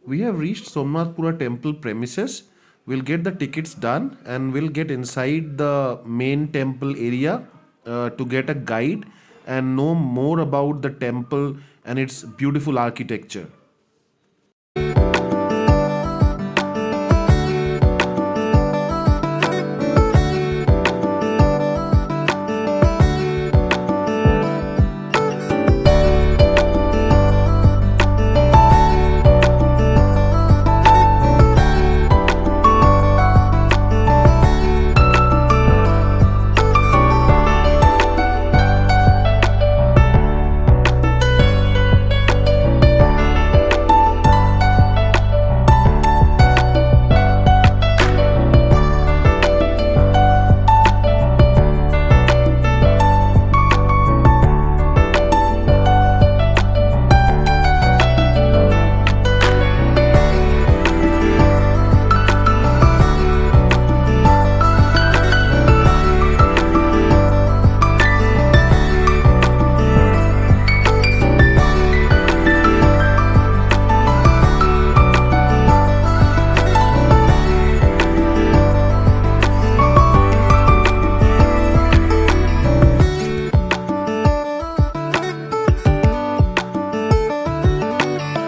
We have reached Somanathapura Temple premises. We'll get the tickets done and we'll get inside the main temple area to get a guide and know more about the temple and its beautiful architecture.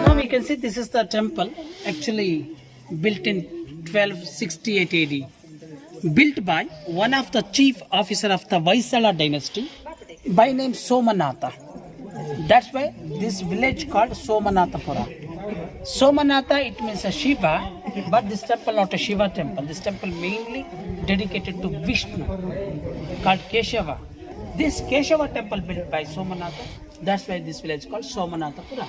Now we can see this is the temple actually built in 1268 AD, built by one of the chief officer of the Vaisala dynasty by name Somanatha. That's why this village called Somanathapura. Somanatha, it means a Shiva, but this temple not a Shiva temple. This temple mainly dedicated to Vishnu, called Keshava. This Keshava temple built by Somanatha, that's why this village called Somanathapura.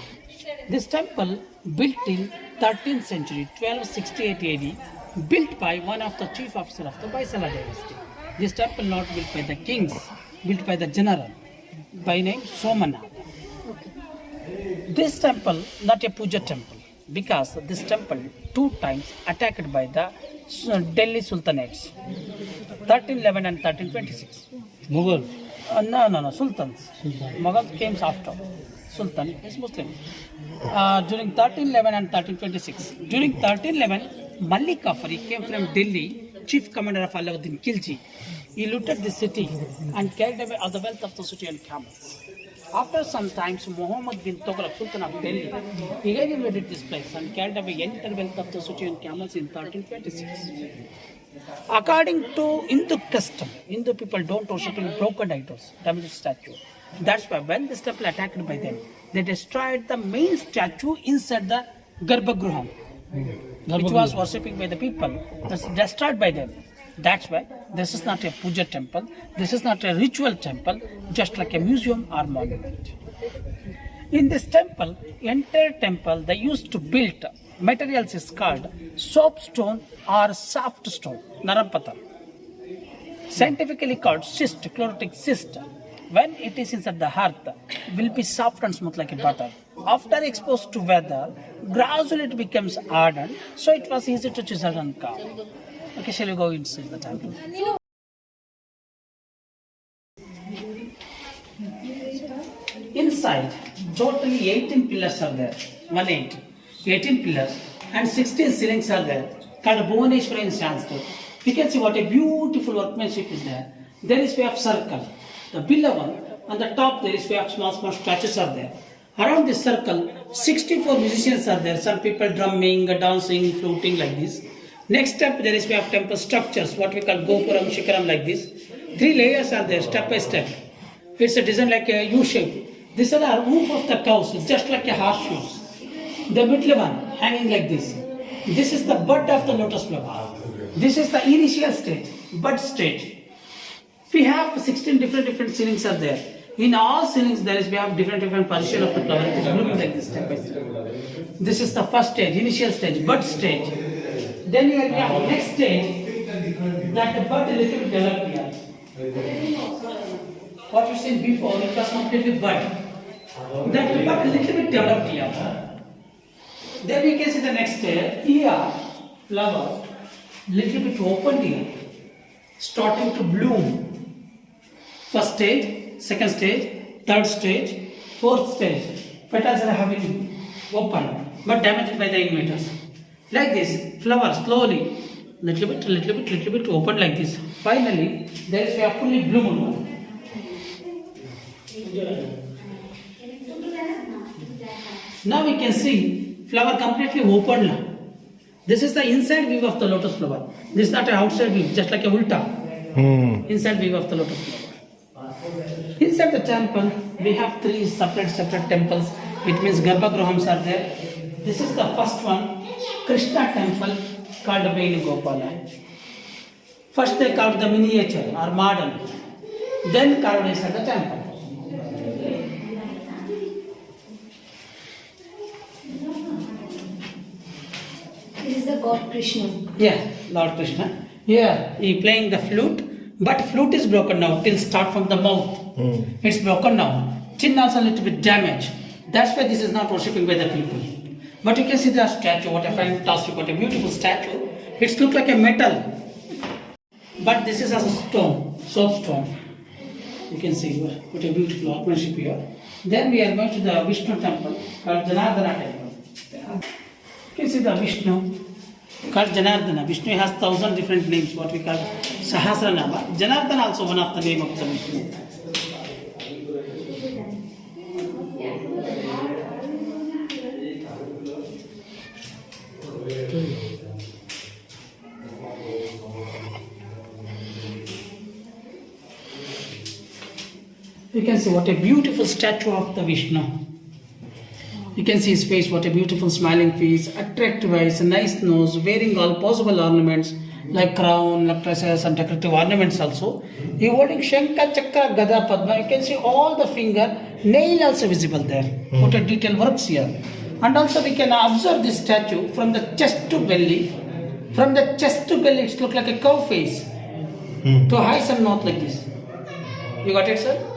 This temple built in 13th century, 1268 AD, built by one of the chief officers of the Vaisala dynasty. This temple not built by the kings, built by the general, by name Somanath. This temple not a puja temple because this temple 2 times attacked by the Delhi Sultanates, 1311 and 1326. Mughal. No, Sultans. Mughals came after. Sultan is Muslim. During 1311 and 1326. During 1311, Malik Kafari came from Delhi, chief commander of Alauddin Khilji. He looted the city and carried away all the wealth of the city on camels. After some time, Muhammad bin Tughlaq, Sultan of Delhi, he again invaded this place and carried away entire wealth of the city on camels in 1326. According to Hindu custom, Hindu people don't worship in broken idols, damaged statue. That's why when this temple attacked by them, they destroyed the main statue inside the Garbhagruham, which was worshipping by the people. That's destroyed by them. That's why this is not a puja temple, this is not a ritual temple, just like a museum or monument. In this temple, entire temple, they used to build materials is called soapstone or soft stone, narampatam. Scientifically called schist, chloritic schist. When it is inside the earth, will be soft and smooth like a butter. After exposed to weather, gradually it becomes hardened, so it was easy to chisel and carve. Okay, shall we go inside the temple? Inside, totally 18 pillars are there. 18 pillars and 16 ceilings are there. Called Bhuvaneshwara in Sanskrit. You can see what a beautiful workmanship is there. There is way of circle. The below one, on the top there is way of small statues are there. Around this circle, 64 musicians are there. Some people drumming, dancing, fluting like this. Next step, there is way of temple structures, what we call Gokuram, Shakuram like this. 3 layers are there, step by step. It's a design like a U shape. These are the roof of the cows, just like a horseshoes. The middle one, hanging like this. This is the bud of the lotus flower. This is the initial stage, bud stage. We have 16 different ceilings are there. In all ceilings, we have different position of the flower. It is blooming like this step by step. This is the first stage, initial stage, bud stage. Then we have next stage, that the bud a little bit developed here. What you said before, it was completely bud. That the bud a little bit developed here. Then we can see the next stage, here, flower, little bit opened here, starting to bloom. First stage, second stage, third stage, fourth stage, petals are having opened. but damaged by the invaders. Like this, flower slowly, little bit, open like this. Finally, there is a fully bloomed one. Now we can see flower completely opened. This is the inside view of the lotus flower. This is not an outside view, just like a ulta. Inside view of the lotus flower. Inside the temple, we have 3 separate temples. It means Garbhagrahams are there. This is the first one, Krishna Temple, called Venugopala. First they carved the miniature or model, then carved inside the temple. This is the God Krishna. Yeah, Lord Krishna. Here he playing the flute, but flute is broken now. Till start from the mouth. It's broken now. Chin also a little bit damaged. That's why this is not worshipping by the people. But you can see the statue. What a fantastic, what a beautiful statue. It looks like a metal, but this is as a stone, soap stone. You can see what a beautiful workmanship here. Then we are going to the Vishnu Temple called Janardana Temple. You can see the Vishnu called Janardana. Vishnu has 1,000 different names, what we call Sahasranama. Janardana also one of the name of the Vishnu. You can see what a beautiful statue of the Vishnu. You can see his face, what a beautiful smiling face, attractive eyes, a nice nose, wearing all possible ornaments like crown, necklaces and decorative ornaments also. He holding Shankha, Chakra, Gada, Padma. You can see all the finger, nail also visible there. What a detail works here. And also we can observe this statue from the chest to belly. From the chest to belly it looks like a cow face. To eyes and mouth like this. You got it, sir?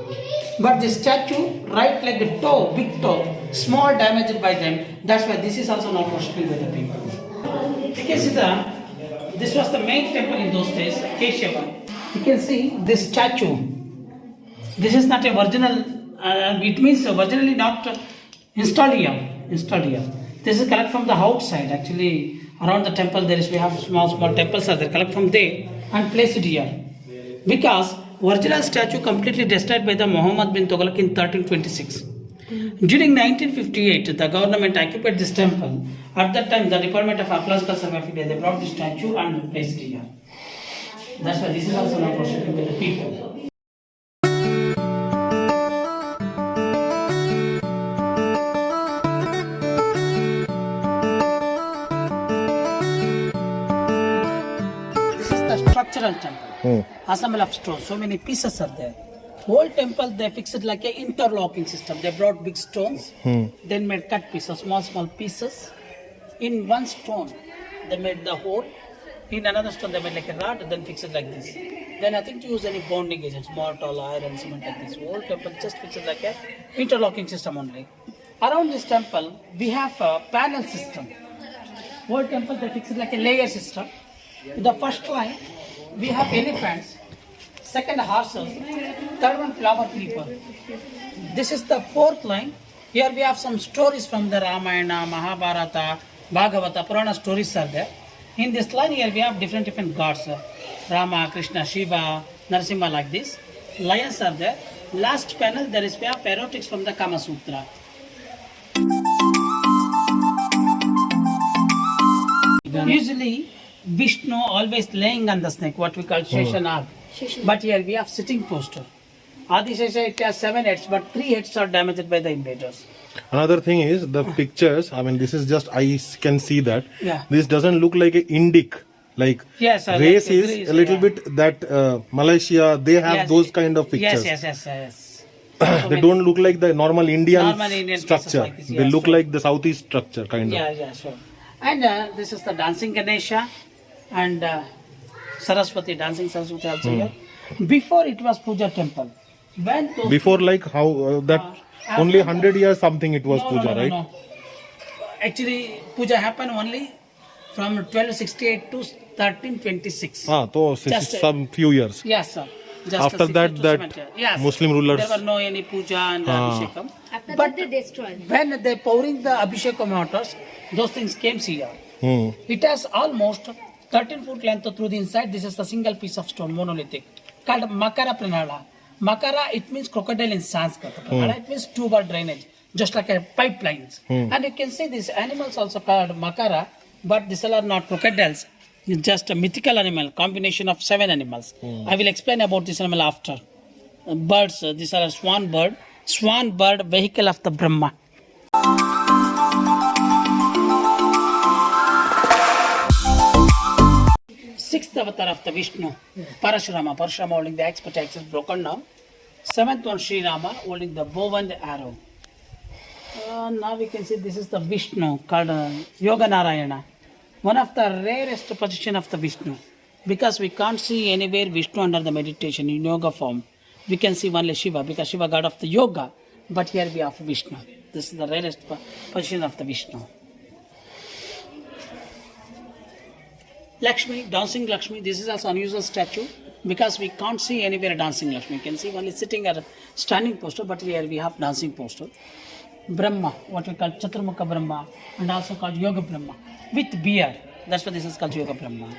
But this statue, right like a toe, big toe, small damaged by them. That's why this is also not worshipping by the people. You can see this was the main temple in those days, Keshava. You can see this statue. This is not a original, it means originally not installed here. This is collect from the outside. Actually, around the temple we have small temples are there. Collect from there and place it here. Because original statue completely destroyed by the Muhammad bin Tughlaq in 1326. During 1958, the government occupied this temple. At that time, the Department of Archaeological Survey of India, they brought this statue and placed it here. That's why this is also not worshipping by the people. This is the structural temple. Assemble of stone. So many pieces are there. Whole temple they fixed it like an interlocking system. They brought big stones, then made cut pieces, small pieces. In one stone, they made the hole. In another stone, they made like a rod, then fixed it like this. Then nothing to use any bonding agents, mortar, iron, cement like this. Whole temple just fixed like a interlocking system only. Around this temple, we have a panel system. Whole temple they fixed like a layer system. In the first line, we have elephants. Second horses, third one flower creeper. This is the fourth line. Here we have some stories from the Ramayana, Mahabharata, Bhagavata, Purana stories are there. In this line here we have different gods. Rama, Krishna, Shiva, Narasimha like this. Lions are there. Last panel we have erotics from the Kama Sutra. Usually Vishnu always laying on the snake, what we call Sheshanag. But here we have sitting posture. Adishesha it has 7 heads, but 3 heads are damaged by the invaders. Another thing is the pictures. I mean, this is just I can see that. Yeah. This doesn't look like an Indic. Like Yes, sir, race like is Greece, a little yeah. bit that Malaysia they have Yes, those kind of pictures. Yes. They don't look like the normal Indian Indian structure. like this, They yeah, look sure. like the Southeast structure kind of. Yeah, sure. And this is the dancing Ganesha and Saraswati, dancing Saraswati also here. Before it was Puja temple. When those Before like how that only 100 years something it was puja, right? No. Actually, puja happened only from 1268 to 1326. So Just, some few years. Yes, sir. Just After a that, to that cement. Yes. Muslim rulers. There were no any puja and abhishekam. After But that, they destroyed. when they pouring the abhishekam waters, those things came here. It has almost 13 foot length through the inside. This is the single piece of stone, monolithic, called Makara Pranala. Makara, it means crocodile in Sanskrit. Pranala, it means tubal drainage, just like a pipelines. And you can see these animals also called Makara, but these are not crocodiles. It's just a mythical animal, combination of 7 animals. I will explain about this animal after. Birds, these are a swan bird, vehicle of the Brahma. Sixth avatar of the Vishnu, Parashurama. Parashurama holding the axe, but axe is broken now. Seventh one, Sri Rama holding the bow and the arrow. Now we can see this is the Vishnu called Yoga Narayana. One of the rarest position of the Vishnu, because we can't see anywhere Vishnu under the meditation in yoga form. We can see only Shiva, because Shiva god of the yoga, but here we have Vishnu. This is the rarest position of the Vishnu. Lakshmi, dancing Lakshmi. This is also unusual statue, because we can't see anywhere dancing Lakshmi. You can see only sitting or standing posture, but here we have dancing posture. Brahma, what we call Chaturmukha Brahma, and also called Yoga Brahma, with beard. That's why this is called Yoga Brahma.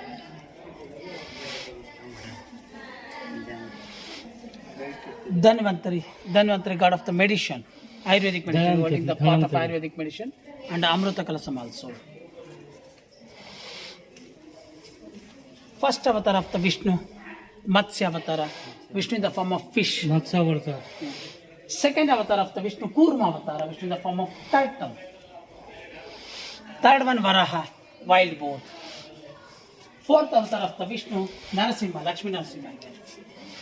Dhanvantari, god of the medicine, Ayurvedic medicine, holding the part of Ayurvedic medicine, and Amrita Kalasam also. First avatar of the Vishnu, Matsya Avatara, Vishnu in the form of fish. Matsya Avatara. Second avatar of the Vishnu, Kurma Avatara, Vishnu in the form of turtle. Third one, Varaha, wild boar. Fourth avatar of the Vishnu, Narasimha, Lakshmi Narasimha.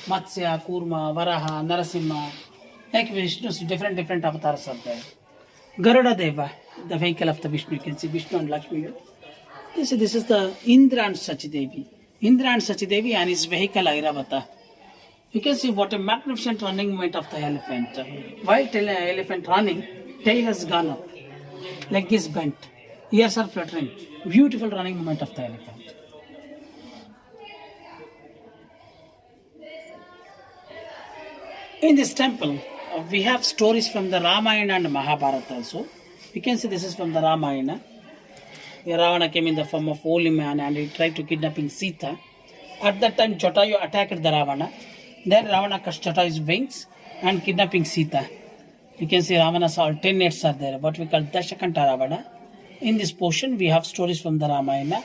Matsya, Kurma, Varaha, Narasimha. Like Vishnu's different avatars are there. Garuda Deva, the vehicle of the Vishnu. You can see Vishnu and Lakshmi here. This is the Indra and Sachidevi. Indra and Sachidevi and his vehicle Airavata. You can see what a magnificent running movement of the elephant. While elephant running, tail has gone up, leg is bent, ears are fluttering. Beautiful running movement of the elephant. In this temple, we have stories from the Ramayana and Mahabharata also. You can see this is from the Ramayana. Ravana came in the form of holy man and he tried to kidnapping Sita. At that time, Jatayu attacked the Ravana. Then Ravana cut Jatayu's wings and kidnapping Sita. You can see Ravana's alternates are there, what we call Dashakanta Ravana. In this portion, we have stories from the Ramayana.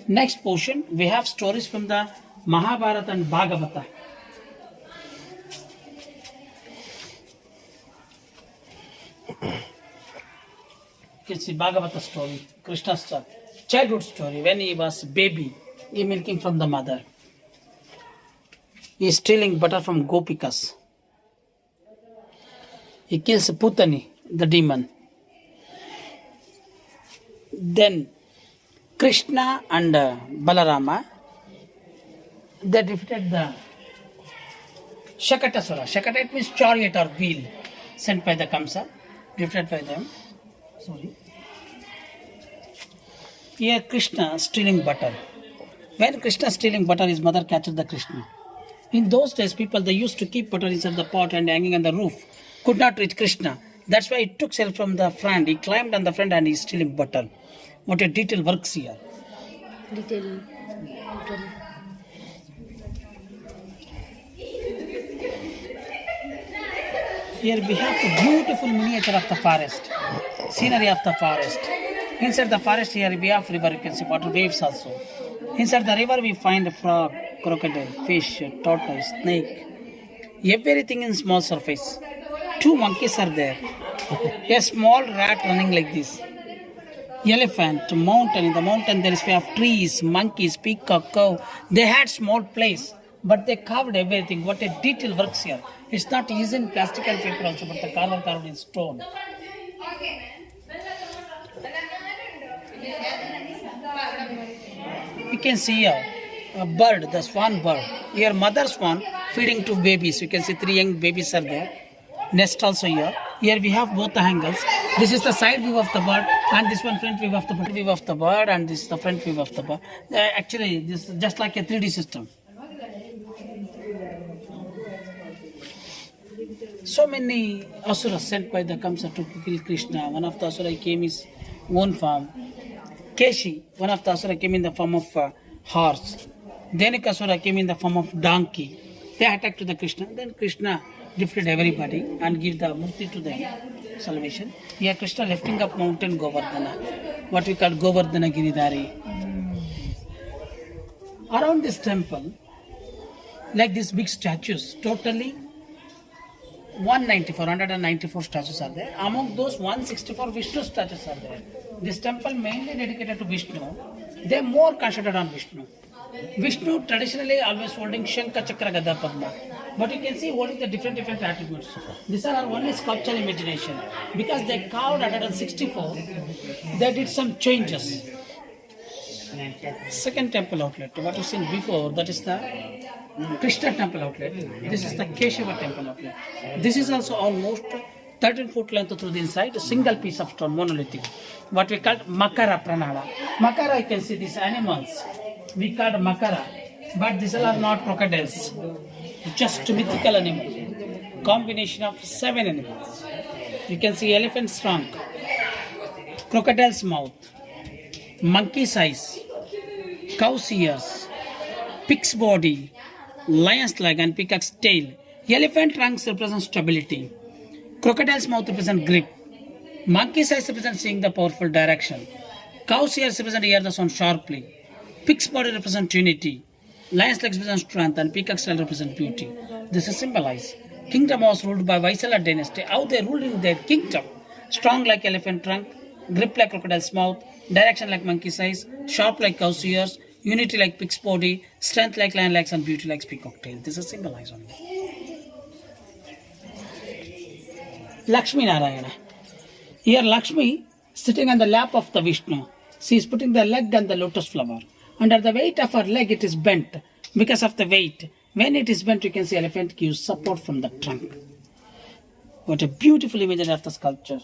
Next portion, we have stories from the Mahabharata and Bhagavata. You can see Bhagavata story, Krishna's childhood story. When he was baby, he milking from the mother. He is stealing butter from Gopikas. He kills Putani, the demon. Then Krishna and Balarama, they defeated the Shakatasura. Shakata, it means chariot or wheel, sent by the Kamsa, defeated by them. Sorry. Here Krishna stealing butter. When Krishna stealing butter, his mother catches the Krishna. In those days, people, they used to keep butter inside the pot and hanging on the roof. Could not reach Krishna. That's why he took self from the front. He climbed on the front and he's stealing butter. What a detail works here. Detail. Here we have a beautiful miniature of the forest. Scenery of the forest. Inside the forest here we have river, you can see water waves also. Inside the river we find a frog, crocodile, fish, tortoise, snake. Everything in small surface. 2 monkeys are there. A small rat running like this. Elephant, mountain. In the mountain there is we have trees, monkeys, peacock, cow. They had small place, but they carved everything. What a detail works here. It's not easy in plastic and paper also, but the carver carved in stone. You can see here a bird, the swan bird. Here mother swan feeding to babies. You can see 3 young babies are there. Nest also here. Here we have both the angles. This is the side view of the bird and this one front view of the bird. View of the bird and this is the front view of the bird. Actually, this is just like a 3D system. So many asuras sent by the Kamsa to kill Krishna. One of the asura came his own form. Keshi, one of the asura came in the form of horse. Asura came in the form of donkey. They attacked to the Krishna. Then Krishna defeated everybody and give the mukti to them, salvation. Here Krishna lifting up mountain Govardhana, what we call Govardhana Giridhari. Around this temple, like these big statues, totally 194 statues are there. Among those, 164 Vishnu statues are there. This temple mainly dedicated to Vishnu. They are more concentrated on Vishnu. Vishnu traditionally always holding Shankha, Chakra, Gada, Padma. But you can see holding the different attributes. These are only sculptural imagination. Because they carved 164, they did some changes. Second temple outlet, what you seen before, that is the Krishna Temple outlet. This is the Keshava Temple outlet. This is also almost 13-foot length through the inside, a single piece of stone, monolithic. What we call Makara Pranala. Makara, you can see these animals. We call Makara, but these are not crocodiles. Just mythical animals. Combination of 7 animals. You can see elephant's trunk, crocodile's mouth, monkey's eyes, cow's ears, pig's body, lion's leg and peacock's tail. Elephant trunks represent stability. Crocodile's mouth represents grip. Monkey's eyes represent seeing the powerful direction. Cow's ears represent hear the sound sharply. Pig's body represents unity. Lion's legs represent strength and peacock's tail represent beauty. This is symbolized. Kingdom was ruled by Vaisala dynasty. How they ruled in their kingdom. Strong like elephant trunk, grip like crocodile's mouth, direction like monkey's eyes, sharp like cow's ears, unity like pig's body, strength like lion legs and beauty like peacock tail. This is symbolized only. Lakshmi Narayana. Here Lakshmi sitting on the lap of the Vishnu. She is putting the leg on the lotus flower. Under the weight of her leg it is bent. Because of the weight, when it is bent you can see elephant gives support from the trunk. What a beautiful image of the sculpture.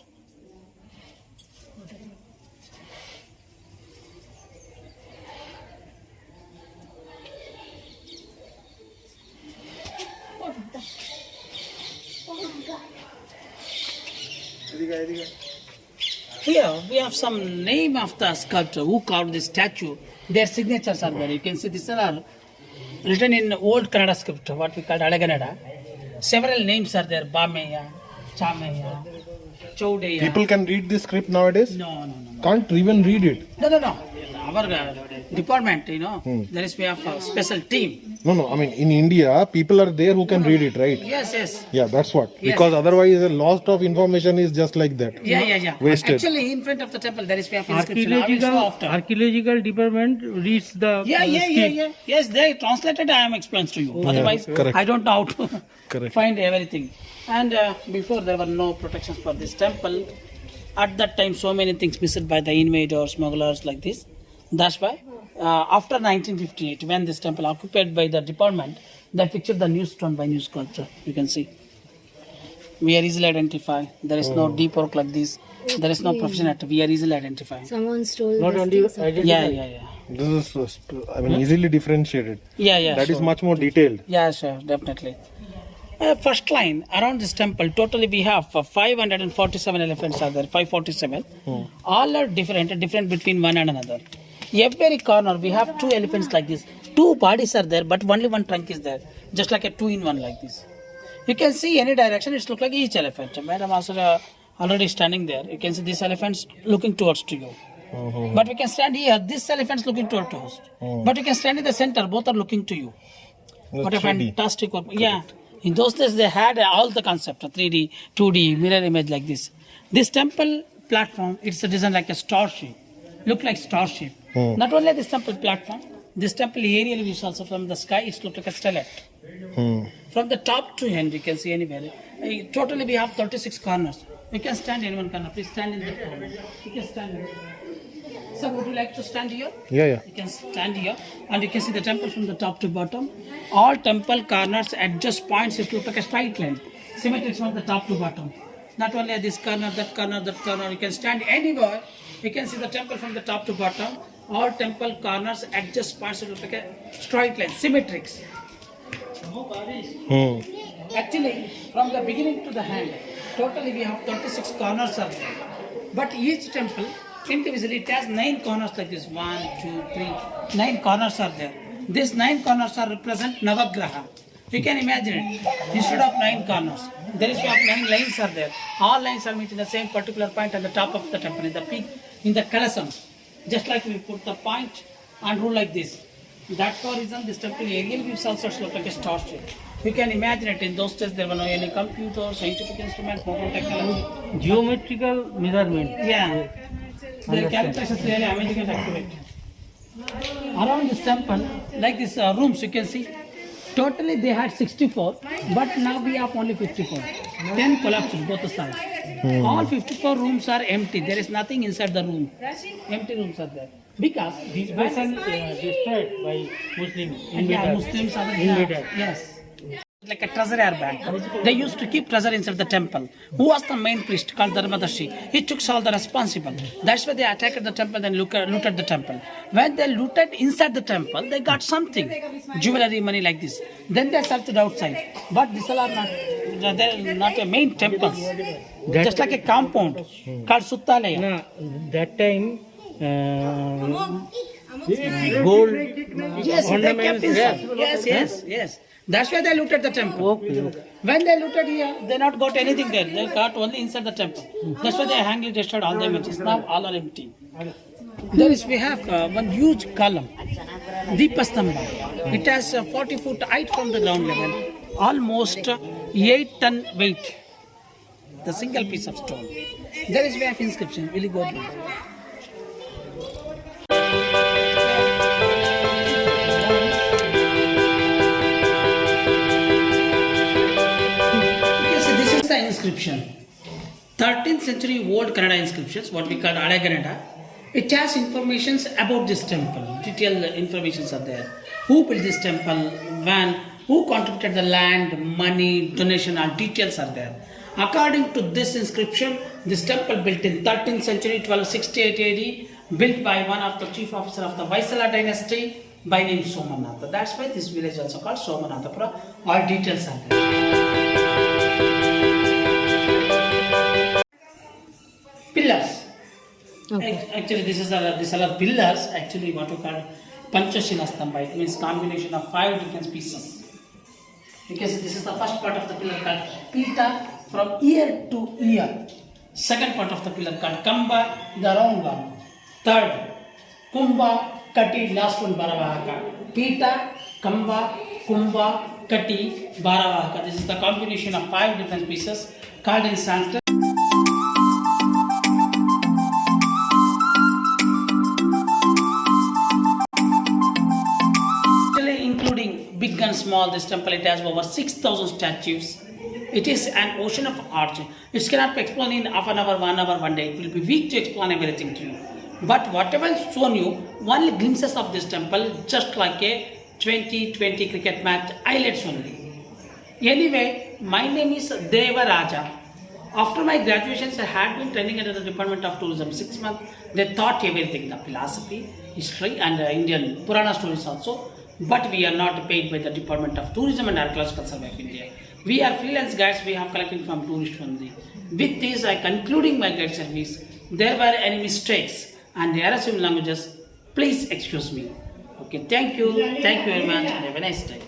Here we have some name of the sculptor who carved this statue. Their signatures are there. You can see these are written in old Kannada script, what we call Adaganada. Several names are there. Bameya, Chameya, Chaudeya. People can read this script nowadays? No. Can't even read it. No. Our department, there is we have a special team. No. I mean, in India, people are there who can read it, right? Yes. Yeah, that's what. Yes. Because otherwise, a lot of information is just like that. Yeah. Wasted. Actually, in front of the temple, there is we have inscription. I will show after. Archaeological department reads the Yeah. Yes, they translated. I am explaining to you. Otherwise, correct. I don't know how to Correct. find everything. And before there were no protections for this temple. At that time, so many things missed by the invaders, smugglers like this. That's why after 1958, when this temple occupied by the department, they fixed the new stone by new sculpture. You can see. We are easily identify. There is no deep work like this. There is no profession. We are easily identify. Someone stole not this only thing, identify. Yeah. This is, easily differentiated. Yeah. That is much more detailed. Yeah, sure, definitely. First line, around this temple, totally we have 547 elephants are there, 547. All are different between one and another. Every corner, we have 2 elephants like this. 2 bodies are there, but only 1 trunk is there. Just like a 2-in-1 like this. You can see any direction, it's look like each elephant. Madam also already standing there. You can see these elephants looking towards to you. But we can stand here, this elephant's looking towards us. But you can stand in the center, both are looking to you. What a 3D. fantastic work. Yeah. In those days, they had all the concept of 3D, 2D, mirror image like this. This temple platform, it's a design like a star shape. Look like star shape. Not only this temple platform, this temple aerial views also from the sky, it's look like a stellar. From the top to end, you can see anywhere. Totally, we have 36 corners. You can stand in one corner. Please stand in that corner. You can stand here. Sir, would you like to stand here? Yeah. You can stand here and you can see the temple from the top to bottom. All temple corners adjust points, it looks like a straight line. Symmetry from the top to bottom. Not only this corner, that corner, that corner. You can stand anywhere. You can see the temple from the top to bottom. All temple corners adjust points, it looks like a straight line. Symmetrics. Actually, from the beginning to the hand, totally we have 36 corners are there. But each temple, individually, it has 9 corners like this. 1, 2, 3, 9 corners are there. These 9 corners are represent Navagraha. You can imagine it. Instead of 9 corners, there is 9 lines are there. All lines are meeting the same particular point at the top of the temple, in the peak, in the Kalasam. Just like we put the point and rule like this. That's the reason this temple again gives also look like a star shape. You can imagine it. In those days there were no any computer, scientific instrument, modern technology. Geometrical measurement. Yeah. Their calculations really amazing and accurate. Around this temple, like these rooms, you can see, totally they had 64, but now we have only 54. 10 collapsed both the sides. All 54 rooms are empty. There is nothing inside the room. Empty rooms are there. Because This person destroyed by Muslims. yeah, Muslims are Invaded. yes. Like a treasure bag. They used to keep treasure inside the temple. Who was the main priest called Dharmadashi? He took all the responsible. That's why they attacked the temple and looted the temple. When they looted inside the temple, they got something. Jewelry, money like this. Then they searched outside. But these all are not, they're not a main temples. Just like a compound called Suttalaya. No, that time gold Yes, they kept ornaments. inside. Yeah. Yes. That's why they looted the temple. Okay. When they looted here, they not got anything there. They got only inside the temple. That's why they hangly destroyed all the images. Now all are empty. We have one huge column, Deepastamba. It has 40 foot height from the ground level, almost 8-ton weight. The single piece of stone. We have inscription. Will you go there? The inscription, 13th century old Kannada inscriptions, what we call Adaganada. It has informations about this temple. Detailed informations are there. Who built this temple, when, who contributed the land, money, donation, all details are there. According to this inscription, this temple built in 13th century, 1268 AD, built by one of the chief officer of the Vaisala dynasty by name Somanatha. That's why this village also called Somanathapura. All details are there. Pillars. Okay. Actually, these are pillars. Actually, what we call Panchashila Stamba. It means combination of 5 different pieces. Because this is the first part of the pillar called Pita, from ear to ear. Second part of the pillar called Kamba, the round one. Third, Kumbha, Kati, last one Bharavahaka. Pita, Kamba, Kumbha, Kati, Bharavahaka. This is the combination of 5 different pieces called in Sanskrit. Big and small, this temple, it has over 6,000 statues. It is an ocean of art. It cannot be explained in half an hour, 1 hour, 1 day. It will be weak to explain everything to you. But whatever is shown you, only glimpses of this temple, just like a 2020 cricket match, highlights only. Anyway, my name is Deva Raja. After my graduation, I had been training at the Department of Tourism 6 months. They taught everything, the philosophy, history and Indian Purana stories also. But we are not paid by the Department of Tourism and Archaeological Survey of India. We are freelance guides, we have collected from tourists only. With this, I concluding my guide service. There were any mistakes and errors in languages, please excuse me. Okay, thank you very much and have a nice day.